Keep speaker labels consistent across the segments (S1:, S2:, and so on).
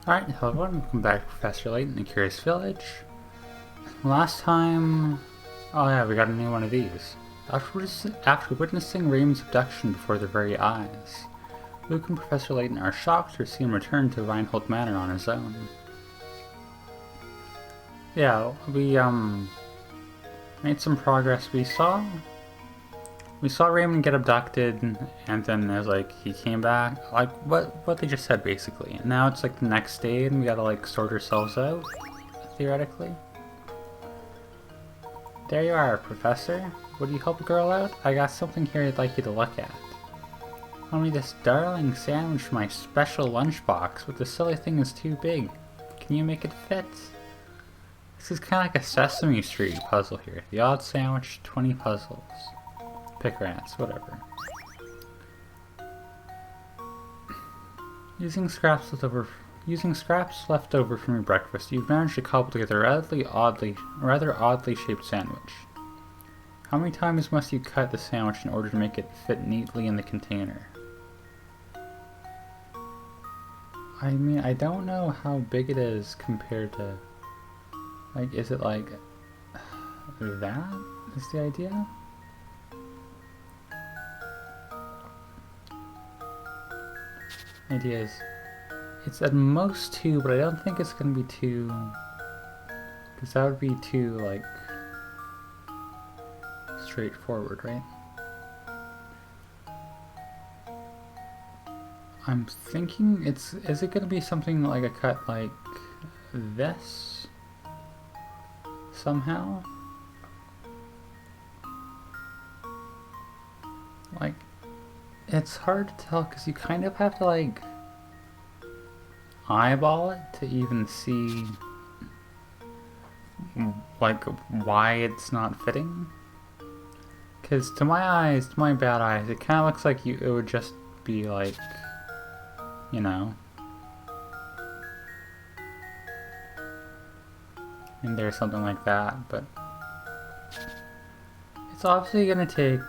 S1: Alright, hello everyone, welcome back to Professor Layton in the Curious Village. Last time... oh yeah, we got a new one of these. After witnessing Raymond's abduction before their very eyes, Luke and Professor Layton are shocked to see him return to Reinhold Manor on his own. Yeah, we made some progress. We saw Raymond get abducted, and then there's like he came back, like what they just said basically. And now it's like the next day, and we gotta like sort ourselves out, theoretically. There you are, Professor. Would you help a girl out? I got something here I'd like you to look at. Only this darling sandwich for my special lunchbox, but the silly thing is too big. Can you make it fit? This is kind of like a Sesame Street puzzle here. The odd sandwich, 20 puzzles. Pick rats, whatever. Using scraps left over from your breakfast, you've managed to cobble together a rather oddly shaped sandwich. How many times must you cut the sandwich in order to make it fit neatly in the container? I mean, I don't know how big it is compared to... like, is it like... that is the idea? Idea is, it's at most 2, but I don't think it's gonna be 2, because that would be too, like, straightforward, right? I'm thinking is it gonna be something like a cut like this? Somehow? Like, it's hard to tell because you kind of have to like eyeball it to even see like why it's not fitting. Because to my eyes, to my bad eyes, it kind of looks like it would just be like, you know, in there, something like that, but it's obviously gonna take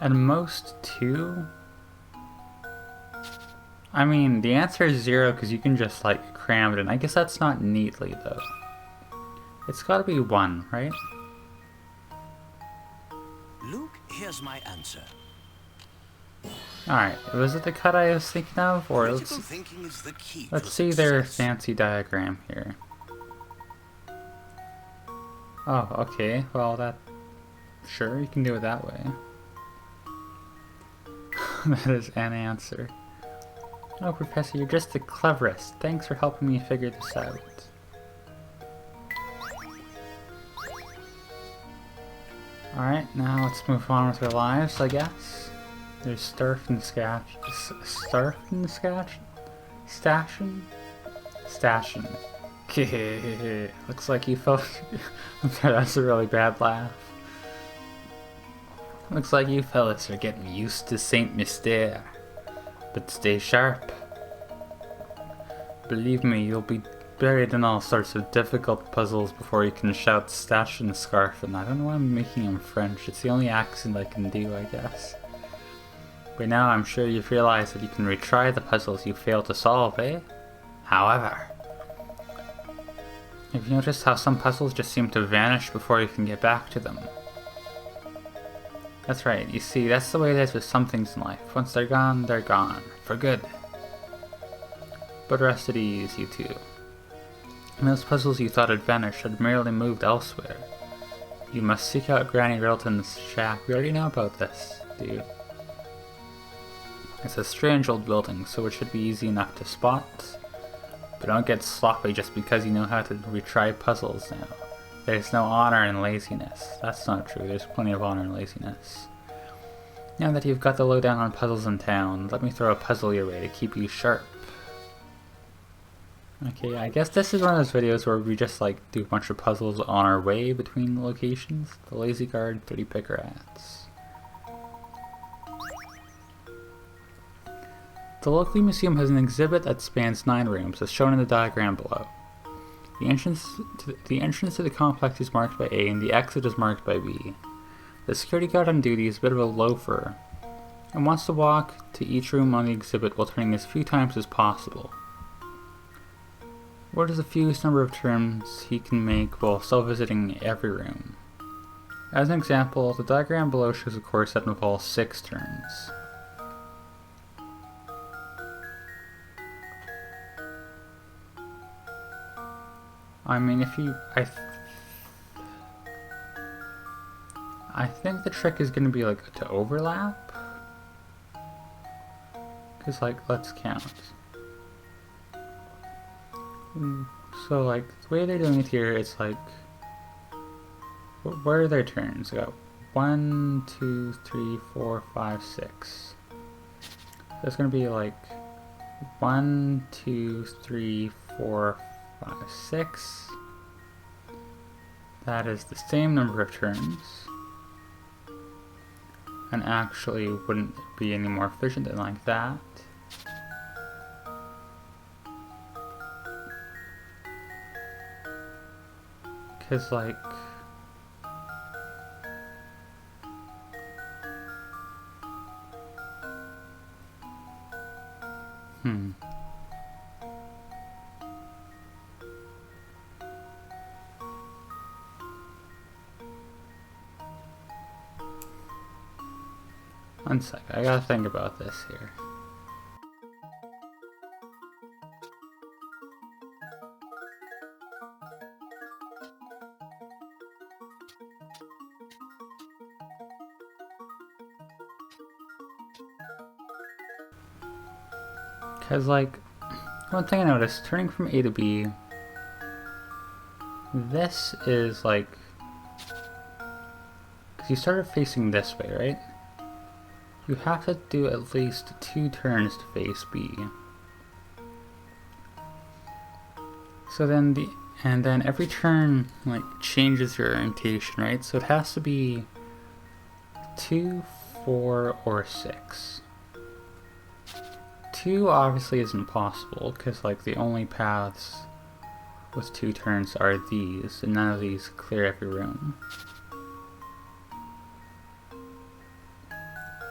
S1: at most 2. I mean, the answer is 0 because you can just like cram it in. I guess that's not neatly though. It's gotta be 1, right?
S2: Luke, here's my answer.
S1: Alright, was it the cut I was thinking of? Or
S2: Critical thinking is the key
S1: let's
S2: to
S1: see their
S2: success.
S1: fancy diagram here. Oh, okay, well that... sure, you can do it that way. That is an answer. Oh, Professor, you're just the cleverest. Thanks for helping me figure this out. Alright, now let's move on with our lives, I guess. There's Sturf and Scatch. Sturf and Scatch? Stashin? Stashin. Looks like you fell. That's a really bad laugh. Looks like you fellas are getting used to Saint Mystere. But stay sharp. Believe me, you'll be buried in all sorts of difficult puzzles before you can shout stash and scarf, and I don't know why I'm making him French. It's the only accent I can do, I guess. By now I'm sure you've realized that you can retry the puzzles you failed to solve, eh? However, have you noticed how some puzzles just seem to vanish before you can get back to them? That's right, you see, that's the way it is with some things in life. Once they're gone, for good. But rest at ease, you two. And those puzzles you thought had vanished had merely moved elsewhere. You must seek out Granny Riddleton's shack. We already know about this, dude. It's a strange old building, so it should be easy enough to spot. But don't get sloppy just because you know how to retry puzzles now. There's no honor in laziness. That's not true, there's plenty of honor in laziness. Now that you've got the lowdown on puzzles in town, let me throw a puzzle your way to keep you sharp. Okay, I guess this is one of those videos where we just like do a bunch of puzzles on our way between locations. The Lazy Guard, 30 pick rats. The local museum has an exhibit that spans 9 rooms, as shown in the diagram below. The entrance to the complex is marked by A and the exit is marked by B. The security guard on duty is a bit of a loafer, and wants to walk to each room on the exhibit while turning as few times as possible. What is the fewest number of turns he can make while still visiting every room? As an example, the diagram below shows a course that involves 6 turns. I mean, if you... I think the trick is going to be, like, to overlap. Because, like, let's count. So, like, the way they're doing it here is, like... What are their turns? I got 1, 2, 3, 4, 5, 6. So it's going to be, like, 1, 2, 3, 4, 5, 6. That is the same number of turns. And actually wouldn't be any more efficient than like that. Because like... One sec, I gotta think about this here. Because, like, one thing I noticed, turning from A to B, this is, like, because you started facing this way, right? You have to do at least 2 turns to face B. So then and then every turn, like, changes your orientation, right? So it has to be 2, 4, or 6. 2 obviously isn't possible, because, like, the only paths with 2 turns are these, and none of these clear every room.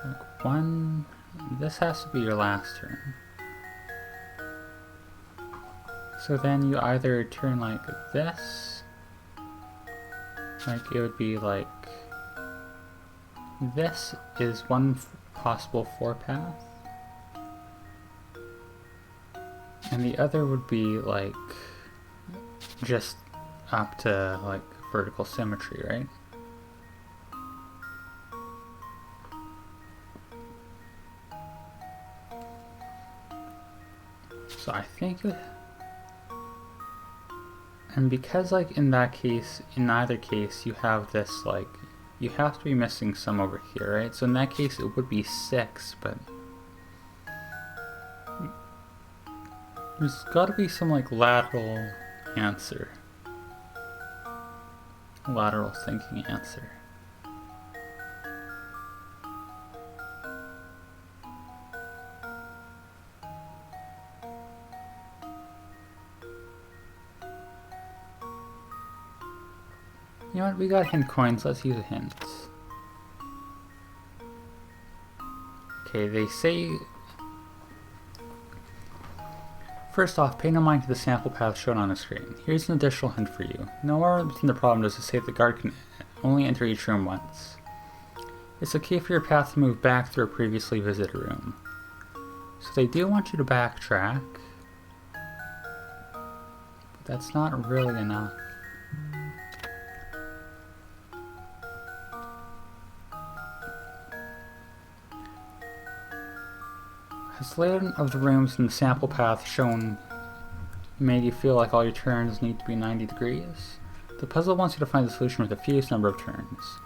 S1: Like 1, this has to be your last turn. So then you either turn like this, like it would be like, this is one possible 4 path, and the other would be like just up to like vertical symmetry, right? So I think, and because like in that case, in either case, you have this like, you have to be missing some over here, right? So in that case it would be 6, but there's gotta be some like lateral answer. Lateral thinking answer. You know what, we got hint coins, let's use a hint. Okay, they say... First off, pay no mind to the sample path shown on the screen. Here's an additional hint for you. Nowhere within the problem does it say the guard can only enter each room once. It's okay for your path to move back through a previously visited room. So they do want you to backtrack, but that's not really enough. Has the layout of the rooms in the sample path shown made you feel like all your turns need to be 90 degrees? The puzzle wants you to find the solution with the fewest number of turns.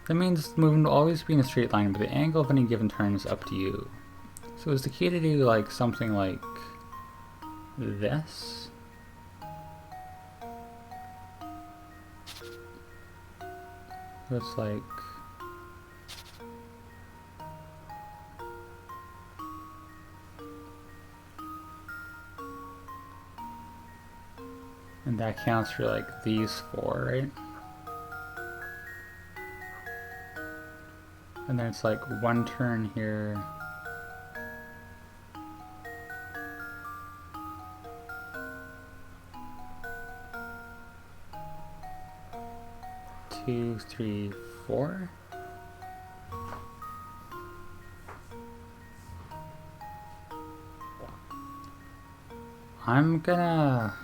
S1: That means the movement will always be in a straight line, but the angle of any given turn is up to you. So is the key to do like something like this? It's like... And that counts for like these 4, right? And then it's like 1 turn here. 2, 3, 4. I'm gonna...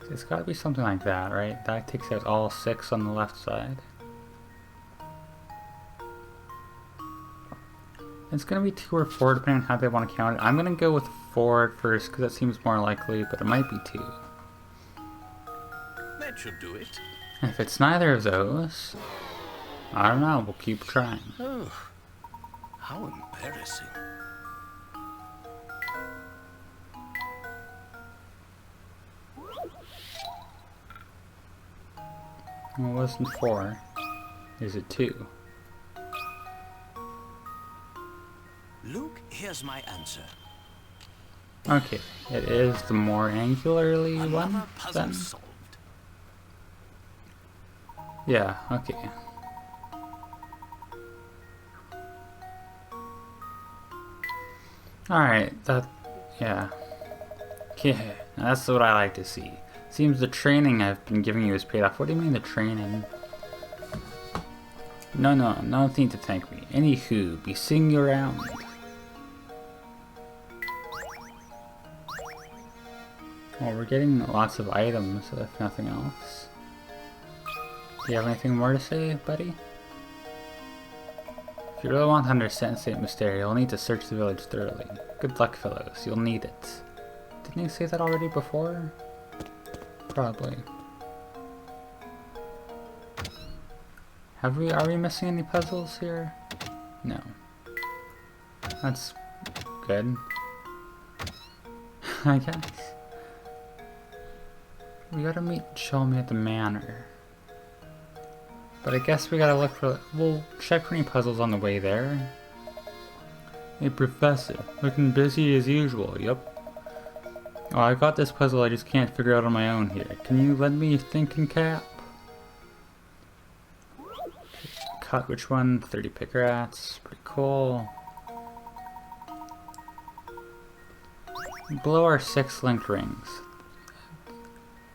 S1: It's gotta be something like that, right? That takes out all 6 on the left side. It's gonna be 2 or 4 depending on how they want to count it. I'm gonna go with 4 at first because that seems more likely, but it might be 2.
S2: That should do it.
S1: If it's neither of those, I don't know, we'll keep trying.
S2: Oh, how embarrassing.
S1: Well, it wasn't 4. Is it 2?
S2: Luke, here's my answer.
S1: Okay, it is the more angularly one,
S2: Another puzzle
S1: then?
S2: solved.
S1: Yeah, okay. Alright, yeah. Yeah, that's what I like to see. Seems the training I've been giving you is paid off. What do you mean the training? No need to thank me. Anywho, be seeing you around. Well, we're getting lots of items, if nothing else. Do you have anything more to say, buddy? If you really want to understand St. Mysterio, you'll need to search the village thoroughly. Good luck, fellows. You'll need it. Didn't you say that already before? Probably. Are we missing any puzzles here? No. That's good. I guess. We gotta meet Shelmy at the manor. But I guess we gotta look for... We'll check for any puzzles on the way there. Hey, Professor. Looking busy as usual, yup. Oh, I got this puzzle I just can't figure out on my own here. Can you lend me your thinking cap? Cut which one? 30 pick rats. Pretty cool. Below are 6 linked rings.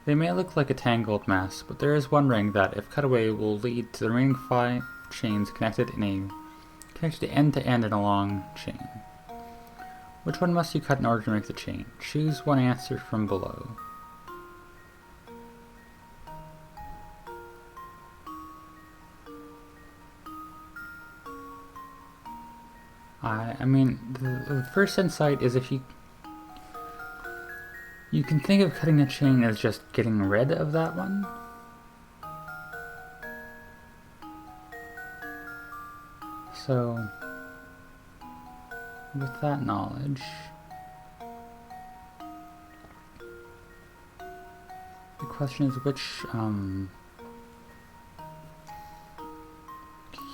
S1: They may look like a tangled mess, but there is one ring that, if cut away, will lead to the remaining 5 chains connected end to end in a long chain. Which one must you cut in order to make the chain? Choose one answer from below. I mean, the first insight is if you can think of cutting a chain as just getting rid of that one. So, with that knowledge, the question is which,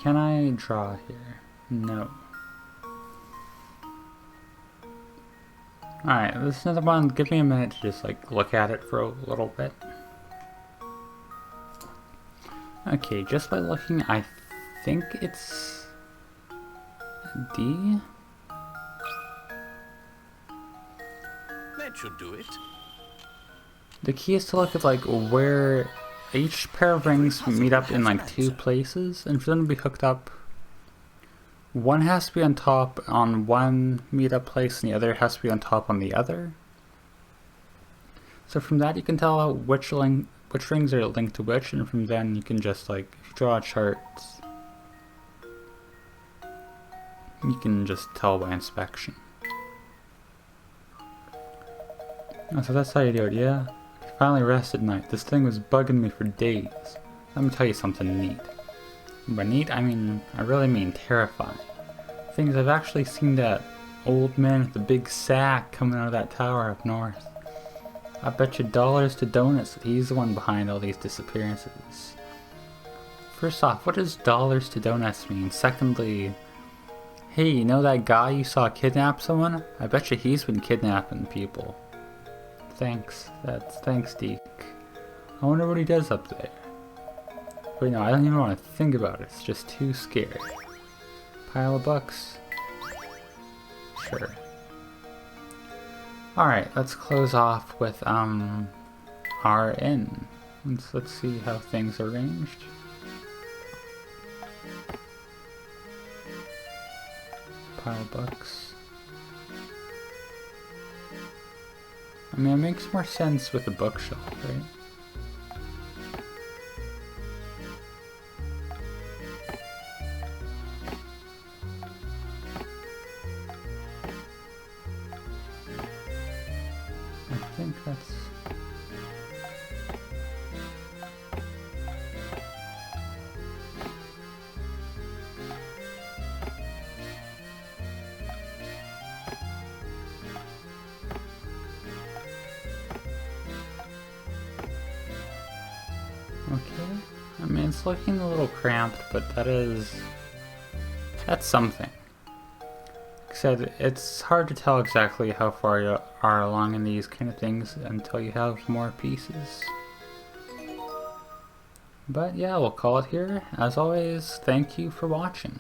S1: can I draw here? No. Alright, this is another one. Give me a minute to just like look at it for a little bit. Okay, just by looking, I think it's D.
S2: That should do it.
S1: The key is to look at like where each pair of rings meet up in like 2 places, and for them to be hooked up, one has to be on top on one meetup place and the other has to be on top on the other. So from that you can tell which rings are linked to which, and from then you can just like, if you draw charts, you can just tell by inspection. So that's how you do it, yeah? Finally rest at night. This thing was bugging me for days. Let me tell you something neat. By neat, I really mean terrifying. Things I've actually seen that old man with the big sack coming out of that tower up north. I bet you dollars to donuts that he's the one behind all these disappearances. First off, what does dollars to donuts mean? Secondly, hey, you know that guy you saw kidnap someone? I bet you he's been kidnapping people. Thanks. Thanks, Deke. I wonder what he does up there. Wait, no, I don't even want to think about it. It's just too scary. Pile of bucks. Sure. Alright, let's close off with our inn. Let's see how things are arranged. Pile of books. I mean, it makes more sense with a bookshelf, right? I think that's... Okay. I mean, it's looking a little cramped, but that's something. Like I said, it's hard to tell exactly how far you are along in these kind of things until you have more pieces. But yeah, we'll call it here. As always, thank you for watching.